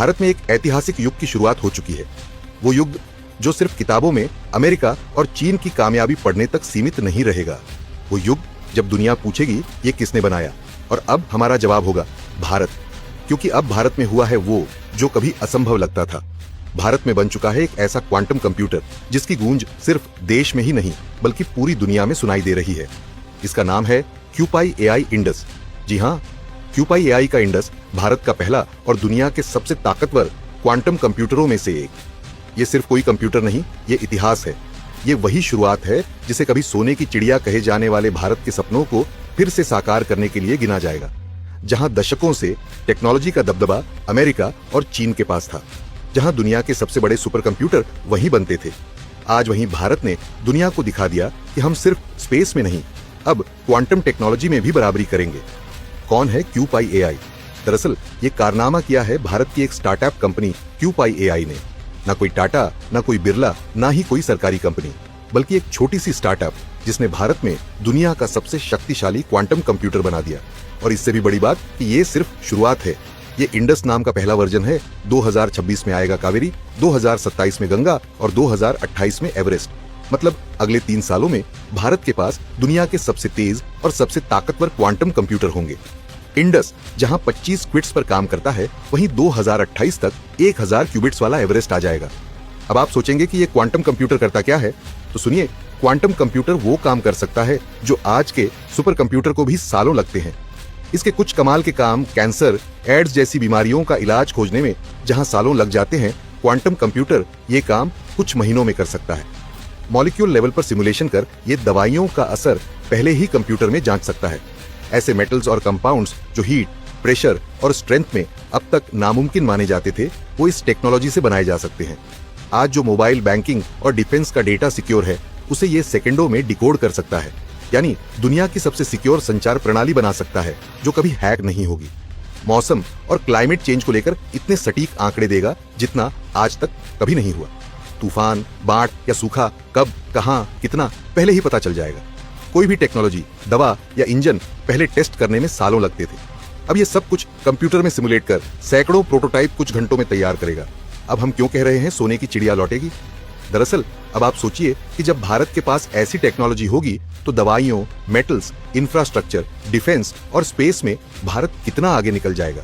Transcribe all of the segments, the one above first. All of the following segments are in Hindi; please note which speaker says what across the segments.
Speaker 1: भारत में एक ऐतिहासिक युग की शुरुआत हो चुकी है। वो युग जो सिर्फ किताबों में अमेरिका और चीन की कामयाबी पढ़ने तक सीमित नहीं रहेगा। वो युग जब दुनिया पूछेगी ये किसने बनाया, और अब हमारा जवाब होगा भारत। क्योंकि अब भारत में हुआ है वो जो कभी असंभव लगता था। भारत में बन चुका है एक ऐसा क्वांटम कंप्यूटर जिसकी गूंज सिर्फ देश में ही नहीं बल्कि पूरी दुनिया में सुनाई दे रही है। इसका नाम है क्यूपाई एआई इंडस। जी हाँ, क्यूपाई एआई का इंडस भारत का पहला और दुनिया के सबसे ताकतवर क्वांटम कंप्यूटरों में से एक। ये सिर्फ कोई कंप्यूटर नहीं, ये इतिहास है। ये वही शुरुआत है जिसे कभी सोने की चिड़िया कहे जाने वाले भारत के सपनों को फिर से साकार करने के लिए गिना जाएगा। जहां दशकों से टेक्नोलॉजी का दबदबा अमेरिका और चीन के पास था, जहां दुनिया के सबसे बड़े सुपर कंप्यूटर वहीं बनते थे, आज वहीं भारत ने दुनिया को दिखा दिया कि हम सिर्फ स्पेस में नहीं, अब क्वांटम टेक्नोलॉजी में भी बराबरी करेंगे। कौन है क्यूपाई एआई? दरअसल ये कारनामा किया है भारत की एक स्टार्टअप कंपनी क्यूपाई एआई ने। ना कोई टाटा, ना कोई बिरला, ना ही कोई सरकारी कंपनी, बल्कि एक छोटी सी स्टार्टअप जिसने भारत में दुनिया का सबसे शक्तिशाली क्वांटम कंप्यूटर बना दिया। और इससे भी बड़ी बात कि ये सिर्फ शुरुआत है। ये इंडस नाम का पहला वर्जन है। 2026 में आएगा कावेरी, 2027 में गंगा और 2028 में एवरेस्ट। मतलब अगले 3 सालों में भारत के पास दुनिया के सबसे तेज और सबसे ताकतवर क्वांटम कंप्यूटर होंगे। इंडस जहां 25 क्विट्स पर काम करता है, वहीं 2028 तक 1000 क्यूबिट्स वाला एवरेस्ट आ जाएगा। अब आप सोचेंगे कि ये क्वांटम कंप्यूटर करता क्या है, तो सुनिए, क्वांटम कंप्यूटर वो काम कर सकता है जो आज के सुपर कंप्यूटर को भी सालों लगते हैं। इसके कुछ कमाल के काम कैंसर, एड्स जैसी बीमारियों का इलाज खोजने में जहां सालों लग जाते हैं, क्वांटम कंप्यूटर ये काम कुछ महीनों में कर सकता है। मॉलिक्यूल लेवल पर सिमुलेशन कर ये दवाइयों का असर पहले ही कंप्यूटर में जांच सकता है। ऐसे मेटल्स और कंपाउंड्स जो हीट, प्रेशर और स्ट्रेंथ में अब तक नामुमकिन माने जाते थे, वो इस टेक्नोलॉजी से बनाए जा सकते हैं। आज जो मोबाइल बैंकिंग और डिफेंस का डेटा सिक्योर है, उसे ये सेकंडों में डिकोड कर सकता है। यानी दुनिया की सबसे सिक्योर संचार प्रणाली बना सकता है जो कभी हैक नहीं होगी। मौसम और क्लाइमेट चेंज को लेकर इतने सटीक आंकड़े देगा जितना आज तक कभी नहीं हुआ। तूफान, बाढ़ या सूखा कब, कहां, कितना पहले ही पता चल जाएगा। कोई भी टेक्नोलॉजी, दवा या इंजन पहले टेस्ट करने में सालों लगते थे। अब ये सब कुछ कंप्यूटर में सिमुलेट कर सैकड़ों प्रोटोटाइप कुछ घंटों में तैयार करेगा। अब हम क्यों कह रहे हैं सोने की चिड़िया लौटेगी? दरअसल अब आप सोचिए कि जब भारत के पास ऐसी टेक्नोलॉजी होगी तो दवाइयों, मेटल्स, इंफ्रास्ट्रक्चर, डिफेंस और स्पेस में भारत कितना आगे निकल जाएगा।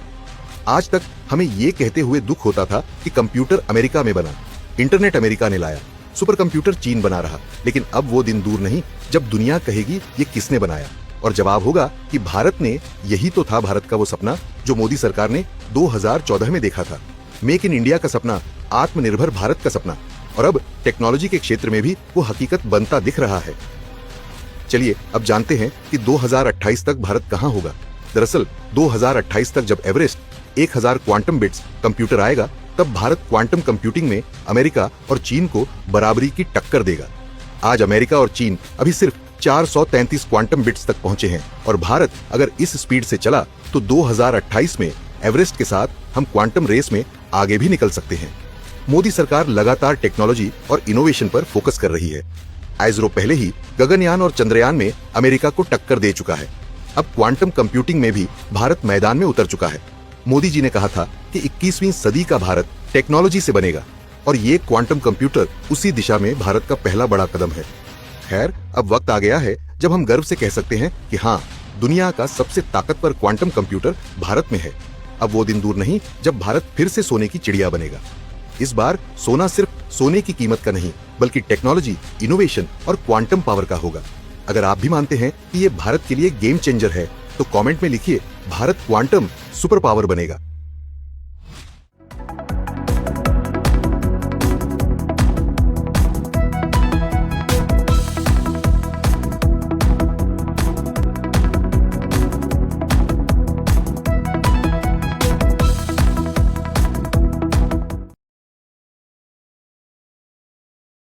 Speaker 1: आज तक हमें ये कहते हुए दुख होता था कि कंप्यूटर अमेरिका में बना, इंटरनेट अमेरिका ने लाया, सुपर कंप्यूटर चीन बना रहा। लेकिन अब वो दिन दूर नहीं जब दुनिया कहेगी ये किसने बनाया, और जवाब होगा कि भारत ने। यही तो था भारत का वो सपना जो मोदी सरकार ने 2014 में देखा था। मेक इन इंडिया का सपना, आत्मनिर्भर भारत का सपना। और अब टेक्नोलॉजी के क्षेत्र में भी वो हकीकत बनता दिख रहा है। चलिए अब जानते हैं कि 2028 तक भारत कहां होगा। दरअसल 2028 तक जब एवरेस्ट 1000 क्वांटम बिट्स कंप्यूटर आएगा, तब भारत क्वांटम कंप्यूटिंग में अमेरिका और चीन को बराबरी की टक्कर देगा। आज अमेरिका और चीन अभी सिर्फ 433 क्वांटम बिट्स तक पहुंचे हैं, और भारत अगर इस स्पीड से चला तो 2028 में एवरेस्ट के साथ हम क्वांटम रेस में आगे भी निकल सकते हैं। मोदी सरकार लगातार टेक्नोलॉजी और इनोवेशन पर फोकस कर रही है। आइसरो पहले ही गगनयान और चंद्रयान में अमेरिका को टक्कर दे चुका है। अब क्वांटम कंप्यूटिंग में भी भारत मैदान में उतर चुका है। मोदी जी ने कहा था कि 21वीं सदी का भारत टेक्नोलॉजी से बनेगा, और ये क्वांटम कंप्यूटर उसी दिशा में भारत का पहला बड़ा कदम है। खैर, अब वक्त आ गया है जब हम गर्व से कह सकते हैं कि हाँ, दुनिया का सबसे ताकतवर क्वांटम कंप्यूटर भारत में है। अब वो दिन दूर नहीं जब भारत फिर से सोने की चिड़िया बनेगा। इस बार सोना सिर्फ सोने की कीमत का नहीं, बल्कि टेक्नोलॉजी, इनोवेशन और क्वांटम पावर का होगा। अगर आप भी मानते हैं कि ये भारत के लिए गेम चेंजर है, तो कमेंट में लिखिए, भारत क्वांटम सुपर पावर बनेगा।